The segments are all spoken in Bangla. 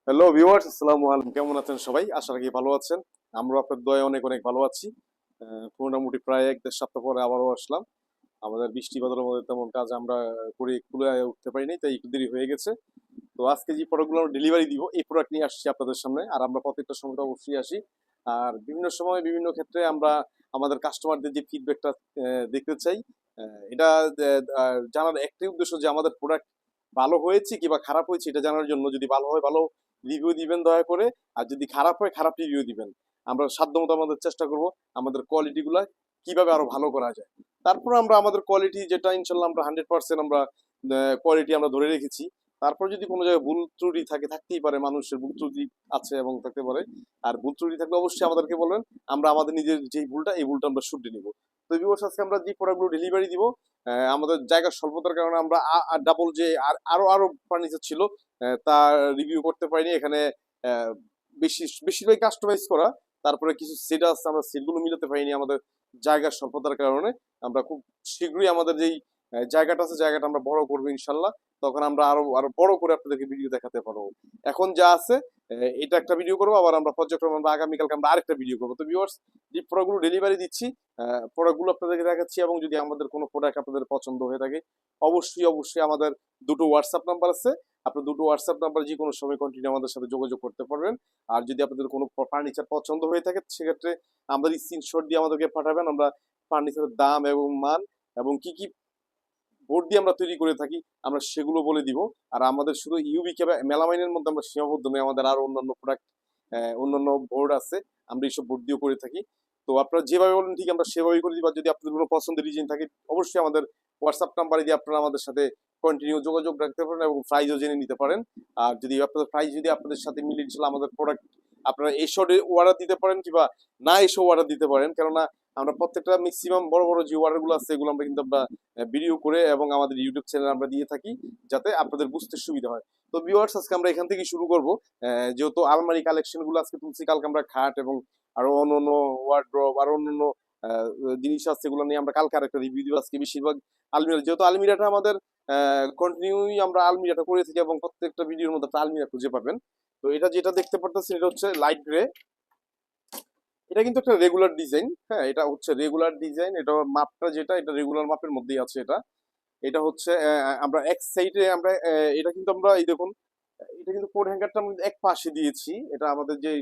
হ্যালো ভিউয়ার্স, আসসালামু আলাইকুম। কেমন আছেন সবাই? আশা রাখি ভালো আছেন। আমরা আপনার দয়ায় অনেক অনেক ভালো আছি। মোটামুটি প্রায় ১-১.৫ সপ্তাহ পরে আবারও আসলাম। আমাদের বৃষ্টি বাদলের মধ্যে তেমন কাজ আমরা করে কুলায় উঠতে পারিনি, তাই একটু দেরি হয়ে গেছে। তো আজকে যে প্রোডাক্টগুলো আমরা ডেলিভারি দিব, এই প্রোডাক্ট নিয়ে আসছি আপনাদের সামনে। আর আমরা প্রত্যেকটা সময় তো অবশ্যই আসি। আর বিভিন্ন সময় বিভিন্ন ক্ষেত্রে আমরা আমাদের কাস্টমারদের যে ফিডব্যাকটা দেখতে চাই। এটা জানার একটাই উদ্দেশ্য যে আমাদের প্রোডাক্ট ভালো হয়েছে কিংবা খারাপ হয়েছে এটা জানার জন্য। যদি ভালো হয় ভালো রিভিউ দিবেন দয়া করে, আর যদি খারাপ হয় খারাপ রিভিউ দিবেন। আমরা সাধ্যমতো আমাদের চেষ্টা করব আমাদের কোয়ালিটি গুলা কিভাবে আরো ভালো করা যায়। তারপর আমরা আমাদের কোয়ালিটি যেটা ইনশাল্লাহ আমরা 100% আমরা কোয়ালিটি আমরা ধরে রেখেছি। তারপর যদি কোনো জায়গায় ভুল ত্রুটি থাকে, থাকতেই পারে, মানুষের ভুল ত্রুটি আছে এবং থাকতে পারে। আর ভুল ত্রুটি থাকলে অবশ্যই আমাদেরকে বলবেন, আমরা আমাদের নিজের যেই ভুলটা এই ভুলটা আমরা শুধরে নিব। তো ভিউয়ার্স, আজকে আমরা যে প্রোডাক্টগুলো ডেলিভারি দিব, আমাদের জায়গার স্বল্পতার কারণে আমরা ডাবল যে আরো আরো ফার্নিচার ছিল তা রিভিউ করতে পারিনি এখানে। আহ, বেশিরভাগ কাস্টমাইজ করা, তারপরে কিছু সেট আছে আমরা সেটগুলো মিলাতে পারিনি আমাদের জায়গার স্বল্পতার কারণে। আমরা খুব শীঘ্রই আমাদের যেই জায়গাটা আছে জায়গাটা আমরা বড় করবো ইনশাল্লাহ। তখন আমরা আরো আরো বড় করে আপনাদেরকে ভিডিও দেখাতে পারবো। এখন যা আছে এটা একটা ভিডিও করবো, আবার আমরা পর্যায়ক্রমে আমরা আগামীকালকে আমরা আরেকটা ভিডিও করবো। তো ভিউয়ার্স, যে প্রোডাক্টগুলো ডেলিভারি দিচ্ছি প্রোডাক্টগুলো আপনাদেরকে দেখাচ্ছি, এবং যদি আমাদের কোনো প্রোডাক্ট আপনাদের পছন্দ হয়ে থাকে অবশ্যই অবশ্যই আমাদের দুটো হোয়াটসঅ্যাপ নাম্বার আছে। আপনার দুটো হোয়াটসঅ্যাপ নাম্বার যে কোনো সময় কন্টিনিউ আমাদের সাথে যোগাযোগ করতে পারবেন। আর যদি আপনাদের কোনো ফার্নিচার পছন্দ হয়ে থাকে সেক্ষেত্রে আমাদের স্ক্রিনশট দিয়ে আমাদেরকে পাঠাবেন। আমরা ফার্নিচারের দাম এবং মান এবং কি কি বোর্ড দিয়ে আমরা তৈরি করে থাকি আমরা সেগুলো বলে দিব। আর আমাদের শুধু ইউবি মেলামাইনের মধ্যে আমরা সীমাবদ্ধ নই, আমাদের আরো অন্যান্য প্রোডাক্ট অন্যান্য বোর্ড আছে, আমরা এইসব বোর্ড দিয়েও করে থাকি। তো আপনারা যেভাবে বলেন ঠিক আমরা সেভাবেই করে দিব। আর যদি আপনাদের কোনো পছন্দের ডিজাইন থাকে অবশ্যই আমাদের হোয়াটসঅ্যাপ নাম্বারে দিয়ে আপনারা আমাদের সাথে কন্টিনিউ যোগাযোগ রাখতে পারেন এবং প্রাইজও জেনে নিতে পারেন। আর যদি আপনাদের প্রাইস যদি আপনাদের সাথে মিলে ইনশাল্লাহ আমাদের প্রোডাক্ট আপনারা এসে অর্ডার দিতে পারেন কিংবা না এসেও অর্ডার দিতে পারেন। কেননা আমরা প্রত্যেকটা ম্যাক্সিমাম বড় বড় যে অর্ডার গুলো আছে এগুলো আমরা কিন্তু আমরা ভিডিও করে এবং আমাদের ইউটিউব চ্যানেল আমরা দিয়ে থাকি, যাতে আপনাদের বুঝতে সুবিধা হয়। তো ভিউয়ার্স, আজকে আমরা এখান থেকে শুরু করব। যেহেতু আলমারি কালেকশন গুলো আজকে তুলছি, কালকে আমরা খাট এবং আরো অন্যান্য ওয়ার্ড্রোব আরো অন্যান্য জিনিস আছে, এগুলো নিয়ে আমরা কালকে আরেকটা রিভিউ দিব। আজকে বেশিরভাগ আলমিরা, যেহেতু আলমিরাটা আমাদের কন্টিনিউই আমরা আলমিরাটা করে থাকি এবং প্রত্যেকটা ভিডিওর মধ্যে একটা আলমিরা খুঁজে পাবেন। তো এটা যেটা দেখতে পারতেছেন এটা হচ্ছে লাইট গ্রে। এটা কিন্তু একটা রেগুলার ডিজাইন। হ্যাঁ, এটা হচ্ছে রেগুলার ডিজাইন। এটা মাপটা যেটা এটা রেগুলার মাপের মধ্যেই আছে। এটা এটা হচ্ছে আমরা এক সাইডে আমরা এটা কিন্তু আমরা এই দেখুন, এটা কিন্তু কোড হ্যাঙ্গারটা আমরা এক পাশে দিয়েছি। এটা আমাদের যে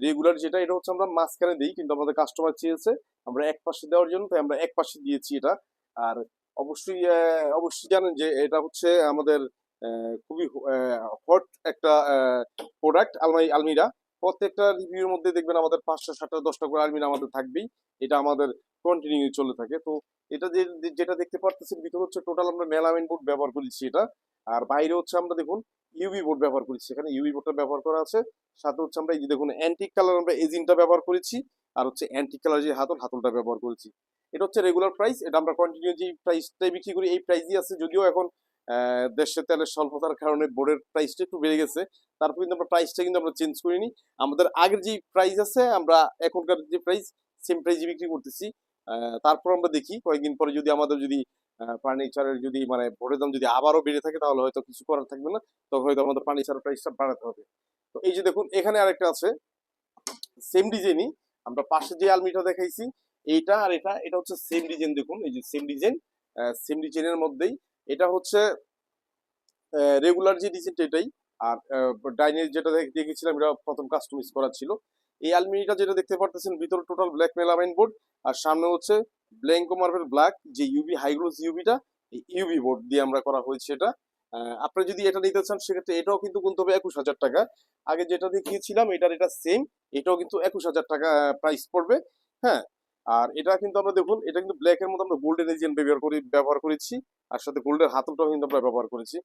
রেগুলার যেটা এটা হচ্ছে আমরা মাঝখানে দিই, কিন্তু আমাদের কাস্টমার চেয়েছে আমরা এক পাশে দেওয়ার জন্য, তাই আমরা এক পাশে দিয়েছি এটা। আর অবশ্যই অবশ্যই জানেন যে এটা হচ্ছে আমাদের খুবই হট একটা প্রোডাক্ট। আলমিরা প্রত্যেকটা রিভিউর মধ্যে দেখবেন আমাদের 5টা 7টা 10টা করে আলমিরা আমাদের থাকবেই। এটা আমাদের কন্টিনিউ চলে থাকে। তো এটা যেটা দেখতে পারতেছেন ভিতরে হচ্ছে টোটাল আমরা মেলামাইন বোর্ড ব্যবহার করেছি এটা। আর বাইরে হচ্ছে আমরা দেখুন ইউভি বোর্ড ব্যবহার করেছি, এখানে ইউভি বোর্ডটা ব্যবহার করা আছে। সাথে হচ্ছে আমরা এই যে দেখুন অ্যান্টিক কালার আমরা এজিনটা ব্যবহার করেছি। আর হচ্ছে অ্যান্টিক কালার যে হাতলটা ব্যবহার করেছি। এটা হচ্ছে রেগুলার প্রাইস। এটা আমরা কন্টিনিউ যে প্রাইসটাই বিক্রি করি এই প্রাইসই আছে, যদিও এখন দেশে তেলের স্বল্পতার কারণে বোর্ডের প্রাইসটা একটু বেড়ে গেছে। তারপর কিন্তু আমরা প্রাইসটা কিন্তু আমরা চেঞ্জ করিনি। আমাদের আগের যে প্রাইস আছে আমরা এখনকার যে প্রাইস সেম প্রাইসে বিক্রি করতেছি। তারপর আমরা দেখি কয়েকদিন পরে যদি আমাদের যদি ফার্নিচারের যদি মানে বোর্ডের দাম যদি আবারও বেড়ে থাকে তাহলে হয়তো কিছু করার থাকবে না, তখন হয়তো আমাদের ফার্নিচারের প্রাইসটা বাড়াতে হবে। তো এই যে দেখুন এখানে আরেকটা আছে সেম ডিজাইনই, আমরা পাশে যে আলমিটা দেখাইছি এইটা আর এটা এটা হচ্ছে সেম ডিজাইন। দেখুন এই যে সেম ডিজাইনের মধ্যেই এটা হচ্ছে রেগুলার যে ডিজাইনটা এটাই। আর ডাইনের যেটা দেখেছিলাম এটা প্রথম কাস্টমাইজ করা ছিল। এই আলমিরাটা যেটা দেখতে পারতেছেন ভিতরে টোটাল ব্ল্যাক মেলামাইন বোর্ড, আর সামনে হচ্ছে ব্ল্যাঙ্কো মার্বেল ব্ল্যাক যে ইউবি হাইগ্লোস ইউবিটা, এই ইউবি বোর্ড দিয়ে আমরা করা হয়েছে এটা। আপনি যদি এটা নিতে চান সেক্ষেত্রে এটাও কিন্তু গুনতে হবে 21,000 টাকা। আগে যেটা দেখিয়েছিলাম এটা সেম, এটাও কিন্তু 21,000 টাকা প্রাইস পড়বে। হ্যাঁ, আর এটা কিন্তু আমরা দেখুন এটা কিন্তু ব্ল্যাক এর মধ্যে আমরা গোল্ডেন এজিয়েন্ট ব্যবহার করেছি, আর সাথে গোল্ডের হাতলটাও কিন্তু আমরা ব্যবহার করেছি।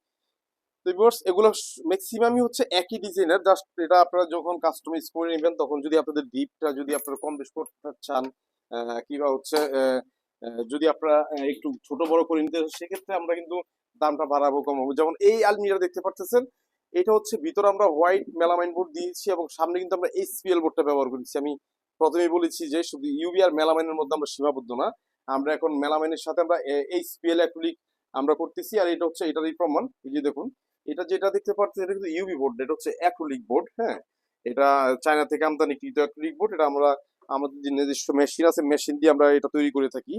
তো ভিউয়ার্স, এগুলো ম্যাক্সিমামই হচ্ছে একই ডিজাইনের, জাস্ট এটা আপনারা যখন কাস্টমাইজ করে নেবেন তখন যদি আপনাদের ডিপটা যদি আপনারা কম বেশ করতে চান কিংবা হচ্ছে যদি আপনারা একটু ছোট বড় করে নিতে চান, সেক্ষেত্রে আমরা কিন্তু দামটা বাড়াবো কমাবো। যেমন এই আলমিরা দেখতে পাচ্ছেন, এটা হচ্ছে ভিতরে আমরা হোয়াইট মেলামাইন বোর্ড দিয়েছি এবং সামনে কিন্তু আমরা এইচপিএল বোর্ডটা ব্যবহার করেছি। আমি প্রথমেই বলেছি যে শুধু ইউবি আর মেলামাইনের মধ্যে আমরা সীমাবদ্ধ না, আমরা এখন মেলামাইনের সাথে আমরা এইচপিএল অ্যাক্রিলিক আমরা করতেছি। আর এটা হচ্ছে এটারই প্রমাণ, এই যে দেখুন এটা যেটা দেখতে পাচ্ছেন এটা কিন্তু ইউভি বোর্ড, এটা হচ্ছে অ্যাক্রিলিক বোর্ড। হ্যাঁ, এটা চায়না থেকে আমদানিকৃত অ্যাক্রিলিক বোর্ড। এটা আমরা আমাদের যে নিজস্ব মেশিন আছে, মেশিন দিয়ে আমরা এটা তৈরি করে থাকি।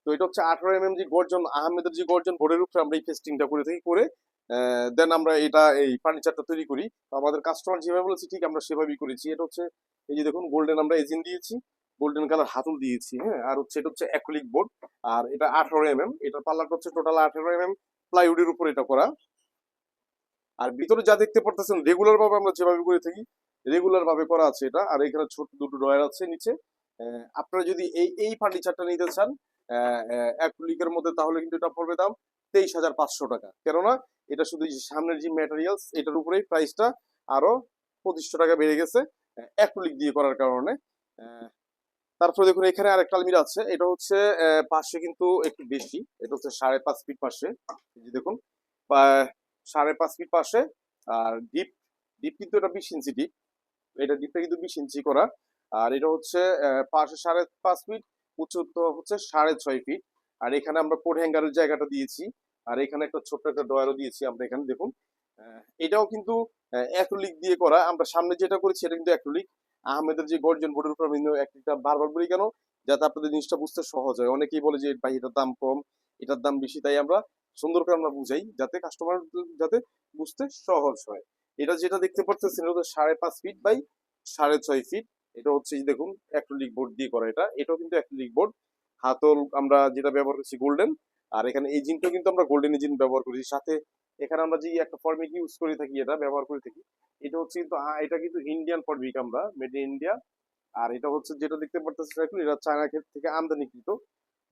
তো এটা হচ্ছে 18 mm যে গর্জন, আহমেদের যে গর্জন বোর্ডের উপরে আমরা এই পেস্টিংটা করে থাকি, করে দেন আমরা এটা এই ফার্নিচারটা তৈরি করি। তো আমাদের কাস্টমার যেভাবে বলেছে ঠিক আমরা সেভাবেই করেছি। এটা হচ্ছে এই যে দেখুন গোল্ডেন আমরা এজিন দিয়েছি, গোল্ডেন কালার হাতল দিয়েছি। হ্যাঁ, আর হচ্ছে এটা হচ্ছে অ্যাক্রিলিক বোর্ড, আর এটা 18 mm, এটার পাল্লাটা হচ্ছে টোটাল 18 mm প্লাইউডের উপর এটা করা। আর ভিতরে যা দেখতে পারতেছেন রেগুলার ভাবে আমরা যেভাবে করে থাকি রেগুলার ভাবে করা আছে এটা। আর এখানে ছোট দুটো ড্রয়ার আছে নিচে। আপনারা যদি এই ফার্নিচারটা নিতে চান অ্যাক্রিলিকের মধ্যে, তাহলে কিন্তু এটা পড়বে দাম 23,500 টাকা। কেননা এটা শুধু এই যে সামনের যে ম্যাটেরিয়ালস এটার উপরেই প্রাইসটা আরো 2500 টাকা বেড়ে গেছে অ্যাক্রিলিক দিয়ে করার কারণে। আহ, তারপরে দেখুন এখানে আরেকটা আলমিরা আছে, এটা হচ্ছে পাশে কিন্তু একটু বেশি, এটা হচ্ছে 5.5 ফিট পাশে। এই যে দেখুন 5.5 ফিট পাশে। আর ডিপ ডিপ কিন্তু এটা 20 ইঞ্চি ডিপ, এটা ডিপটা কিন্তু 20 ইঞ্চি করা। আর এটা হচ্ছে পাশে 5.5 ফিট, উচ্চতা হচ্ছে 6.5 ফিট। আর এখানে আমরা কোট হ্যাঙ্গারের জায়গাটা দিয়েছি, আর এখানে একটা ছোট্ট একটা ড্রয়ারও দিয়েছি আমরা এখানে দেখুন। এটাও কিন্তু অ্যাক্রিলিক দিয়ে করা। আমরা সামনে যেটা করেছি এটা কিন্তু অ্যাক্রিলিক। আহমেদের যে গর্জন বোর্ডের উপর আমি একটা বারবার বলি কেন, যাতে আপনাদের জিনিসটা বুঝতে সহজ হয়। অনেকেই বলে যে ভাই এটার দাম কম, এটার দাম বেশি, তাই আমরা সুন্দর করে আমরা বুঝাই যাতে কাস্টমার যাতে বুঝতে সহজ হয়। এটা যেটা দেখতে পাচ্ছেন এটা হচ্ছে 5.5 ফিট বাই 6.5 ফিট। এটা হচ্ছে এই যে দেখুন অ্যাক্রিলিক বোর্ড দিয়ে করা। এটাও কিন্তু অ্যাক্রিলিক বোর্ড। হাতল আমরা যেটা ব্যবহার করছি গোল্ডেন, আর এখানে এজিনটাও কিন্তু আমরা গোল্ডেন এজিন ব্যবহার করেছি। সাথে এখানে আমরা যে একটা ফর্মিক ইউজ করে থাকি, এটা ব্যবহার করে থাকি, এটা হচ্ছে কিন্তু এটা কিন্তু ইন্ডিয়ান ফর্মিক, আমরা মেড ইন ইন্ডিয়া। আর এটা হচ্ছে যেটা দেখতে পারতেছেন এখন এটা চায়না থেকে আমদানিকৃত।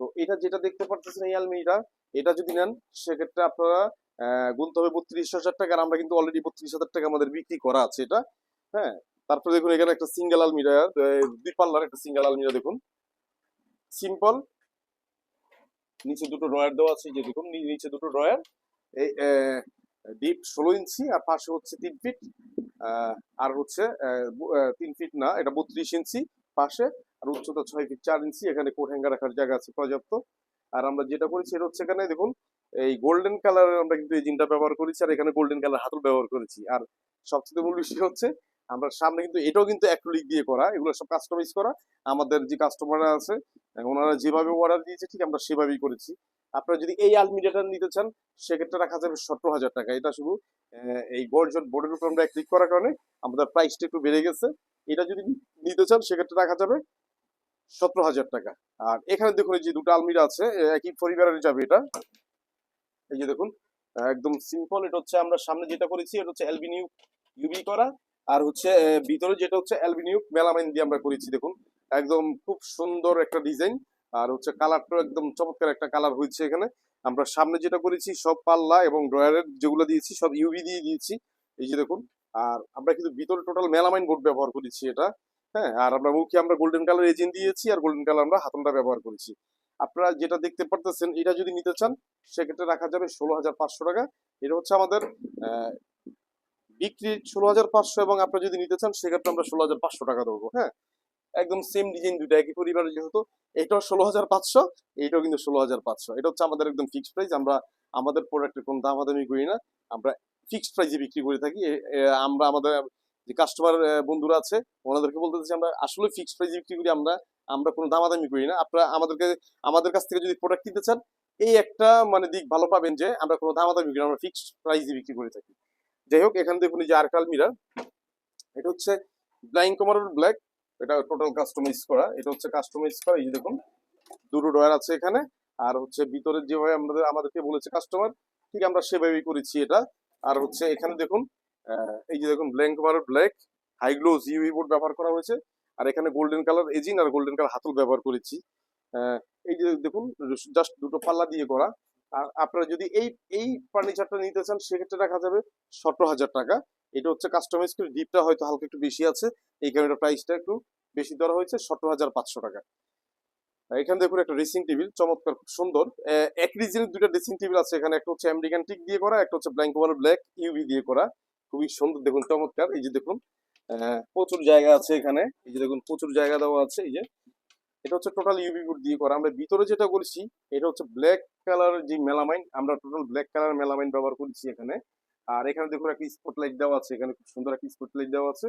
তো এটা যেটা দেখতে পারতেছেন এই আলমিরা, এটা যদি নেন সেক্ষেত্রে আপনারা গুনতে হবে 32,000 টাকা। আর আমরা কিন্তু অলরেডি 32,000 টাকা আমাদের বিক্রি করা আছে এটা। হ্যাঁ, তারপরে দেখুন এখানে একটা সিঙ্গেল আলমিরা, 2 পাল্লার একটা সিঙ্গেল আলমিরা দেখুন, সিম্পল। নিচে দুটো ড্রয়ার দেওয়া আছে, এই যে দেখুন নিচে দুটো ড্রয়ার। এই ডিপ 16 ইঞ্চি, আর পাশে হচ্ছে 3 ফিট। আর হচ্ছে 3 ফিট না, এটা 32 ইঞ্চি পাশে। আর উচ্চতা 6 ফিট 4 ইঞ্চি। এখানে কোট হ্যাঙ্গার রাখার জায়গা আছে পর্যাপ্ত। আর আমরা যেটা করেছি এটা হচ্ছে এখানে দেখুন এই গোল্ডেন কালারের আমরা কিন্তু এই জিনটা ব্যবহার করেছি, আর এখানে গোল্ডেন কালার হাতল ব্যবহার করেছি। আর সবচেয়ে মূল বিষয় হচ্ছে আমরা সামনে কিন্তু এটাও কিন্তু অ্যাক্রিলিক দিয়ে করা, এগুলো সব কাস্টমাইজ করা। আমাদের যে কাস্টমাররা আছে ওনারা যেভাবে অর্ডার দিয়েছে ঠিক আমরা সেভাবেই করেছি। আপনারা যদি এই আলমিরাটা নিতে চান সেক্ষেত্রে রাখা যাবে 17,000 টাকা। এটা শুধু এই গর্জন বোর্ডের উপর আমরা ক্লিক করার কারণে আমাদের প্রাইসটা একটু বেড়ে গেছে। এটা যদি নিতে চান সেক্ষেত্রে রাখা যাবে 17,000 টাকা। আর এখানে দেখুন এই যে দুটো আলমিরা আছে একই পরিবারের যাবে এটা। এই যে দেখুন একদম সিম্পল। এটা হচ্ছে আমরা সামনে যেটা করেছি এটা হচ্ছে অ্যালবিনিউ ইউবি করা, আর হচ্ছে ভিতরে যেটা হচ্ছে অ্যালবিনিউ মেলামাইন দিয়ে আমরা করেছি। দেখুন একদম খুব সুন্দর একটা ডিজাইন, আর হচ্ছে কালারটাও একদম চমৎকার একটা কালার হয়েছে এখানে। আমরা সামনে যেটা করেছি সব পাল্লা এবং ড্রয়ারের যেগুলো দিয়েছি সব ইউবি দিয়ে দিয়েছি, এই যে দেখুন। আর আমরা কিন্তু ভিতরে টোটাল মেলামাইন বোর্ড ব্যবহার করেছি এটা। হ্যাঁ, আর আমরা মুখে আমরা গোল্ডেন কালার এজেন্ট দিয়েছি, আর গোল্ডেন কালার আমরা হাতলটা ব্যবহার করেছি। আপনারা যেটা দেখতে পারতেছেন এটা যদি নিতে চান সেক্ষেত্রে রাখা যাবে 16,500 টাকা। এটা হচ্ছে আমাদের বিক্রি 16,500, এবং আপনারা যদি নিতে চান সেক্ষেত্রে আমরা 16,500 টাকা দেবো। হ্যাঁ, একদম সেম ডিজাইন, দুটো একই পরিবারের যেহেতু। এটাও 16,500, এইটাও কিন্তু 16,500। এটা হচ্ছে আমাদের একদম ফিক্সড প্রাইস। আমরা আমাদের প্রোডাক্টের কোনো দামাদামি করি না, আমরা ফিক্সড প্রাইসে বিক্রি করে থাকি। আমরা আমাদের যে কাস্টমার বন্ধুরা আছে ওনাদেরকে বলতে চাচ্ছি আমরা আসলে ফিক্সড প্রাইসে বিক্রি করি। আমরা আমরা কোনো দামাদামি করি না। আপনারা আমাদের কাছ থেকে যদি প্রোডাক্ট কিনতে চান এই একটা মানে দিক ভালো পাবেন যে আমরা কোনো দামাদামি করি না, আমরা ফিক্সড প্রাইসে বিক্রি করে থাকি। যাই হোক, এখানে দেখুন এই যে আরেকটা আলমিরা, এটা হচ্ছে ব্লাইং কমারোর ব্ল্যাক। এটা টোটাল কাস্টমাইজ করা, এটা হচ্ছে কাস্টমাইজ করা। এই যে দেখুন দুটো ড্রয়ার আছে এখানে, আর হচ্ছে ভিতরে যেভাবে আমাদেরকে বলেছে কাস্টমার ঠিক আমরা সেভাবেই করেছি এটা। আর হচ্ছে এখানে দেখুন এই যে দেখুন ব্ল্যাঙ্ক কমারোর black high gloss UV board ব্যবহার করা হয়েছে। আর এখানে গোল্ডেন কালার এজিন আর গোল্ডেন কালার হাতল ব্যবহার করেছি। এই যে দেখুন জাস্ট দুটো পাল্লা দিয়ে করা। আর আপনারা যদি এই এই ফার্নিচারটা নিতে চান সেক্ষেত্রে রাখা যাবে 17,000 টাকা। এটা হচ্ছে কাস্টমাইজ করে, ডিপটা হয়তো হালকা একটু বেশি আছে এই কারণে প্রাইসটা একটু বেশি ধরা হয়েছে 17,500 টাকা। এখানে দেখুন একটা ড্রেসিং টেবিল চমৎকার খুব সুন্দর। এক রিজনের দুটো ড্রেসিং টেবিল আছে এখানে, একটা হচ্ছে আমেরিকান টিক দিয়ে করা, একটা হচ্ছে ব্ল্যাঙ্ক ওভার ব্ল্যাক ইউভি দিয়ে করা। খুবই সুন্দর দেখুন চমৎকার। এই যে দেখুন প্রচুর জায়গা আছে এখানে, এই যে দেখুন প্রচুর জায়গা দেওয়া আছে। এই যে এটা হচ্ছে টোটাল ইউভি বোর্ড দিয়ে করা। আমরা ভিতরে যেটা করেছি এটা হচ্ছে ব্ল্যাক কালার যে মেলামাইন, আমরা টোটাল ব্ল্যাক কালার মেলামাইন ব্যবহার করেছি এখানে। আর এখানে দেখুন একটা স্পটলাইট দেওয়া আছে, এখানে খুব সুন্দর একটা স্পটলাইট দেওয়া আছে।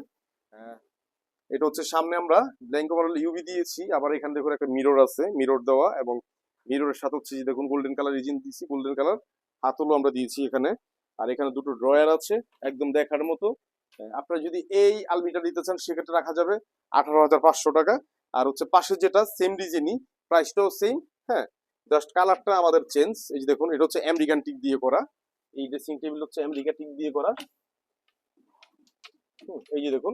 এটা হচ্ছে সামনে আমরা ব্ল্যাঙ্কো মডেল ইউভি দিয়েছি, আবার এখানে দেখুন একটা মিরর আছে, মিরর দেওয়া, এবং মিররের সাথে হচ্ছে যে দেখুন গোল্ডেন কালার রিজিন দিয়েছি, গোল্ডেন কালার হাতলও আমরা দিয়েছি এখানে। আর এখানে দুটো ড্রয়ার আছে একদম দেখার মতো। আপনারা যদি এই আলমিটা নিতে চান সেক্ষেত্রে রাখা যাবে 18,500 টাকা। আর হচ্ছে পাশে যেটা সেম ডিজাইনই, প্রাইসটাও সেম। হ্যাঁ, জাস্ট কালারটা আমাদের চেঞ্জ। এই যে দেখুন এটা হচ্ছে আমেরিকান টিক দিয়ে করা, এই ড্রেসিং টেবিল হচ্ছে আমেরিকান টিক দিয়ে করা। এই যে দেখুন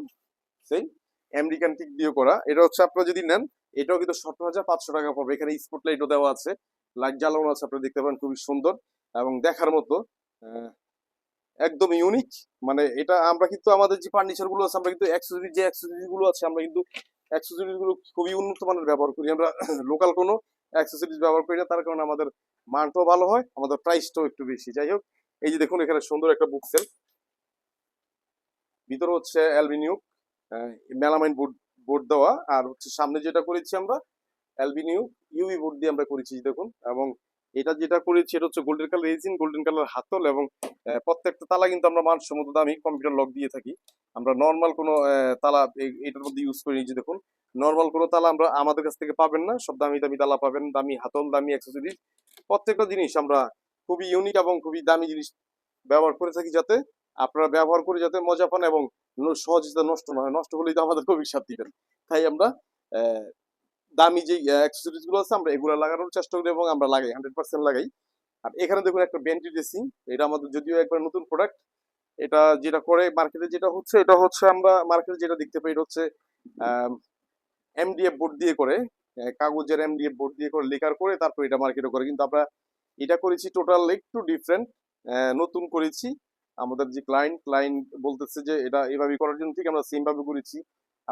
সেই আমেরিকান টিক দিয়ে করা, এটা হচ্ছে আপনারা যদি নেন এটাও কিন্তু 17,500 টাকা পড়বে। এখানে স্পটলাইটও দেওয়া আছে, লাইট জ্বালানো আছে, আপনারা দেখতে পারেন, খুবই সুন্দর এবং দেখার মতো, একদম ইউনিক। মানে এটা আমরা কিন্তু আমাদের যে ফার্নিচার গুলো আছে, আমরা কিন্তু অ্যাক্সেসরিজ গুলো আছে, আমরা কিন্তু অ্যাক্সেসরিজ গুলো খুবই উন্নত মানের ব্যবহার করি, আমরা লোকাল কোনো অ্যাক্সেসরিজ ব্যবহার করি না। তার কারণে আমাদের মানটাও ভালো হয়, আমাদের প্রাইসটাও একটু বেশি। যাই হোক, এই যে দেখুন এখানে সুন্দর একটা বুক সেলফ, ভিতরে হচ্ছে অ্যালুমিনিয়াম মেলামাইন বোর্ড বোর্ড দেওয়া, আর হচ্ছে সামনে যেটা করেছি আমরা অ্যালুমিনিয়াম ইউভি বোর্ড দিয়ে আমরা করেছি দেখুন। এবং এটা যেটা করেছি এটা হচ্ছে golden colour resin, golden colour হাতল, এবং প্রত্যেকটা তালা কিন্তু আমরা মানসম্মত দামি কম্পিউটার লক দিয়ে থাকি। আমরা নর্মাল কোনো তালা এটার মধ্যে ইউজ করি। যে দেখুন নর্মাল কোনো তালা আমরা আমাদের কাছ থেকে পাবেন না, সব দামি দামি তালা পাবেন, দামি হাতল, দামি অ্যাক্সেসরিজ, প্রত্যেকটা জিনিস আমরা খুবই ইউনিক এবং খুবই দামি জিনিস ব্যবহার করে থাকি, যাতে আপনারা ব্যবহার করে যাতে মজা পান এবং সহজে যাতে নষ্ট না হয়। নষ্ট হলেই তো আমাদের অভিশাপ দিবেন। তাই আমরা দামি যে অ্যাক্সেসরিজ গুলো আছে আমরা এগুলো লাগানোর চেষ্টা করি, এবং আমরা লাগাই, 100% লাগাই। আর এখানে দেখুন একটা বেন্টি ড্রেসিং, এটা আমাদের যদিও একবার নতুন প্রোডাক্ট। এটা যেটা করে মার্কেটে যেটা হচ্ছে, এটা হচ্ছে আমরা মার্কেটে যেটা দেখতে পাই, এটা হচ্ছে এমডিএফ বোর্ড দিয়ে করে, কাগজের এমডিএফ বোর্ড দিয়ে করে লেকার করে তারপর এটা মার্কেটে করে। কিন্তু আমরা এটা করেছি টোটাল একটু ডিফারেন্ট, নতুন করেছি। আমাদের যে ক্লায়েন্ট বলতেছে যে এটা এভাবে করার জন্য, ঠিক আমরা সেম ভাবে করেছি।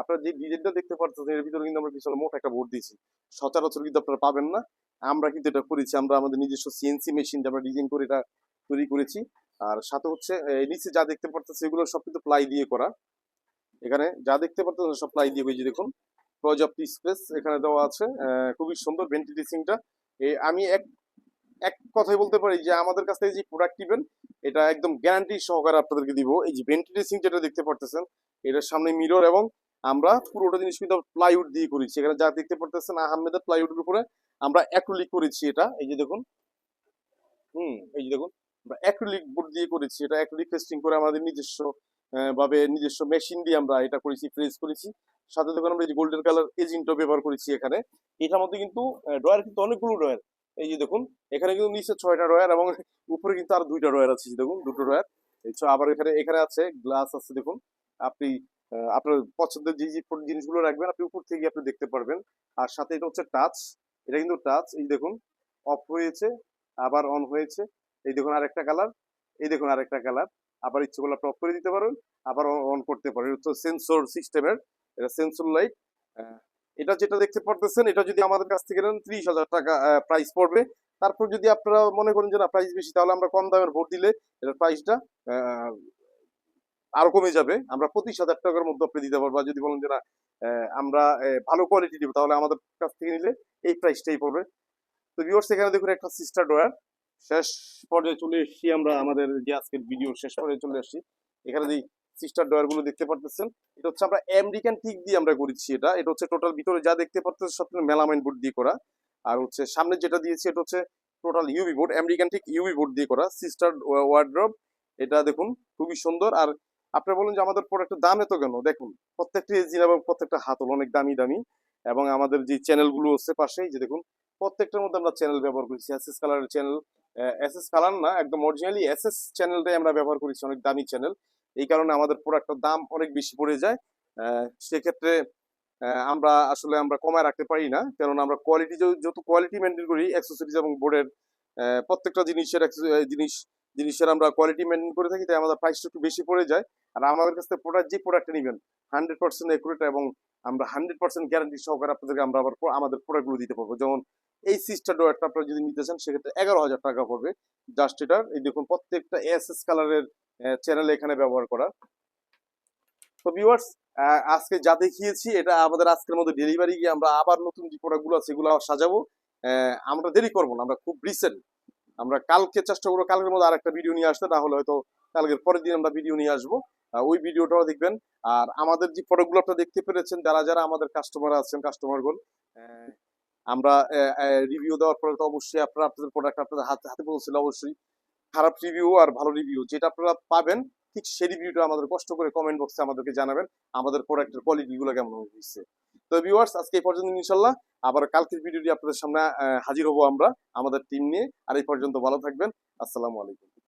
আপনারা যে ডিজাইনটা দেখতে পাচ্ছেন এর ভিতরে কিন্তু আমরা পিছনে মোটা একটা বোর্ড দিয়েছি, সচরাচর কিন্তু আপনারা পাবেন না। আমরা কিন্তু এটা করেছি, আমরা আমাদের নিজস্ব সিএনসি মেশিন আমরা ডিজাইন করে এটা তৈরি করেছি। আর সাথে হচ্ছে নিচে যা দেখতে পাচ্ছেন এগুলো সব কিন্তু প্লাই দিয়ে করা। এখানে যা দেখতে পাচ্ছেন সব প্লাই দিয়ে করেছি দেখুন। পর্যাপ্ত স্পেস এখানে দেওয়া আছে, খুবই সুন্দর ভেন্টিলেশনটা। আমি এক এক কথাই বলতে পারি যে আমাদের কাছ থেকে যে প্রোডাক্ট নিবেন এটা একদম গ্যারান্টি সহকারে আপনাদেরকে দিব। এই যে ভেন্টিলেশন যেটা দেখতে পারতেছেন, এটার সামনে মিরর, এবং আমরা পুরোটা জিনিস কিন্তু প্লাইউড দিয়ে করেছি। এখানে যা দেখতে পারতেছেন আহমেদের প্লাইউডের উপরে আমরা অ্যাক্রিলিক করেছি এটা। এই যে দেখুন, এই যে দেখুন আমরা অ্যাক্রিলিক বোর্ড দিয়ে করেছি, এটা অ্যাক্রিলিক পেস্টিং করে আমাদের নিজস্ব ভাবে নিজস্ব মেশিন দিয়ে আমরা এটা করেছি, ফ্রেজ করেছি। সাথে দেখুন আমরা এই গোল্ডেন কালার এজেন্টও ব্যবহার করেছি এখানে। এটার মধ্যে কিন্তু ড্রয়ার কিন্তু অনেকগুলো ড্রয়ার। এই যে দেখুন এখানে কিন্তু নিচে 6টা ড্রয়ার, এবং উপরে কিন্তু আর 2টা ড্রয়ার আছে। দেখুন দুটো ড্রয়ার। আবার এখানে এখানে আছে গ্লাস আছে দেখুন। আপনি আপনার পছন্দের যে যে জিনিসগুলো রাখবেন আপনি উপর থেকে আপনি দেখতে পারবেন। আর সাথে এটা হচ্ছে টাচ, এটা কিন্তু টাচ। এই দেখুন অফ হয়েছে, আবার অন হয়েছে। এই দেখুন আরেকটা কালার, এই দেখুন আরেকটা কালার। আবার ইচ্ছে করলে আপনি অফ করে দিতে পারেন, আবার অন করতে পারেন। এটা হচ্ছে সেন্সর সিস্টেমের, এটা সেন্সর লাইট। এটা যেটা দেখতে পারতেছেন এটা যদি আমাদের কাছ থেকে নেন 30,000 টাকা প্রাইস পড়বে। তারপর যদি আপনারা মনে করেন যে না প্রাইস বেশি, তাহলে আমরা কম দামের ভোট দিলে এটার প্রাইসটা আরো কমে যাবে। আমরা 25,000 টাকার মধ্যে আপনি দিতে পারবো। যদি বলেন যে না আমরা ভালো কোয়ালিটি দিব, তাহলে আমাদের কাছ থেকে নিলে এই প্রাইসটাই পড়বে। তো ভিউয়ার্স এখানে দেখুন একটা সিস্টার ড্রয়ার। শেষ পর্যায়ে চলে এসেছি আমরা, আমাদের যে আজকের ভিডিওর শেষ পর্যায়ে চলে আসছি। এখানে যে সিস্টার ড্রয়ার গুলো দেখতে পারতেছেন এটা হচ্ছে আমরা আমেরিকান টিক দিয়ে আমরা করেছি। এটা হচ্ছে টোটাল ভিতরে যা দেখতে পারতেছেন সব মেলামাইন বোর্ড দিয়ে করা। আর হচ্ছে সামনে যেটা দিয়েছি এটা হচ্ছে total UV board, American tick UV board দিয়ে করা সিস্টার ওয়ার্ড্রব। এটা দেখুন খুবই সুন্দর। আর আপনি বলেন যে আমাদের প্রোডাক্টের দাম এত কেন, দেখুন প্রত্যেকটা এজিন এবং প্রত্যেকটা হাতল অনেক দামি দামি। এবং আমাদের যে চ্যানেল গুলো হচ্ছে পাশেই যে দেখুন প্রত্যেকটার মধ্যে আমরা চ্যানেল ব্যবহার করেছি, এসএস কালারের চ্যানেল, এসএস কালার না একদম অরিজিনালি এসএস চ্যানেলটাই আমরা ব্যবহার করেছি, অনেক দামি চ্যানেল। এই কারণে আমাদের প্রোডাক্টের দাম অনেক বেশি পড়ে যায়। সেক্ষেত্রে আমরা আসলে আমরা কমায় রাখতে পারি না, কেননা আমরা কোয়ালিটি যত কোয়ালিটি মেনটেন করি অ্যাক্সেসরিজ এবং বোর্ডের প্রত্যেকটা জিনিসের আমরা কোয়ালিটি মেনটেন করে থাকি, তাই আমাদের প্রাইসটা একটু বেশি পড়ে যায়। আর আমাদের কাছ থেকে প্রোডাক্ট যে প্রোডাক্টটা নেবেন 100% একুরেট, এবং আমরা 100% গ্যারান্টি সহকারে আপনাদেরকে আমরা আবার আমাদের প্রোডাক্টগুলো দিতে পারবো। যেমন এই সিস্টার ড্রয়ারটা আপনারা যদি নিতে চান সেক্ষেত্রে 11,000 টাকা পড়বে জাস্ট এটার। এই দেখুন প্রত্যেকটা এসএস কালারের চ্যানেল এখানে ব্যবহার করা। তো ভিউয়ার্স আজকে যা দেখিয়েছি এটা আমাদের আজকের মধ্যে ডেলিভারি গিয়ে আমরা আবার নতুন যে প্রোডাক্টগুলো আছে এগুলো সাজাবো। আমরা দেরি করবো না, আমরা খুব রিসেন্ট আমরা কালকে চেষ্টা করবো কালকের মধ্যে আরেকটা ভিডিও নিয়ে আসতে, না হলে হয়তো কালকের পরের দিন আমরা ভিডিও নিয়ে আসবো, ওই ভিডিওটাও দেখবেন। আর আমাদের যে প্রোডাক্টগুলো আপনারা দেখতে পেরেছেন, যারা যারা আমাদের কাস্টমার আছেন, কাস্টমারগণ, আমরা রিভিউ দেওয়ার পরে তো অবশ্যই আপনারা আপনাদের প্রোডাক্ট আপনাদের হাতে হাতে পৌঁছলে অবশ্যই খারাপ রিভিউ আর ভালো রিভিউ যেটা আপনারা পাবেন, ঠিক সেই রিভিউটা আমাদের কষ্ট করে কমেন্ট বক্সে আমাদেরকে জানাবেন আমাদের প্রোডাক্টের কোয়ালিটি গুলো কেমন হয়েছে। তো ভিউয়ার্স, আজকে এই পর্যন্ত, ইনশাল্লাহ আবার কালকের ভিডিওটি আপনাদের সামনে হাজির হবো আমরা আমাদের টিম নিয়ে। আর এই পর্যন্ত ভালো থাকবেন। আসসালামু আলাইকুম।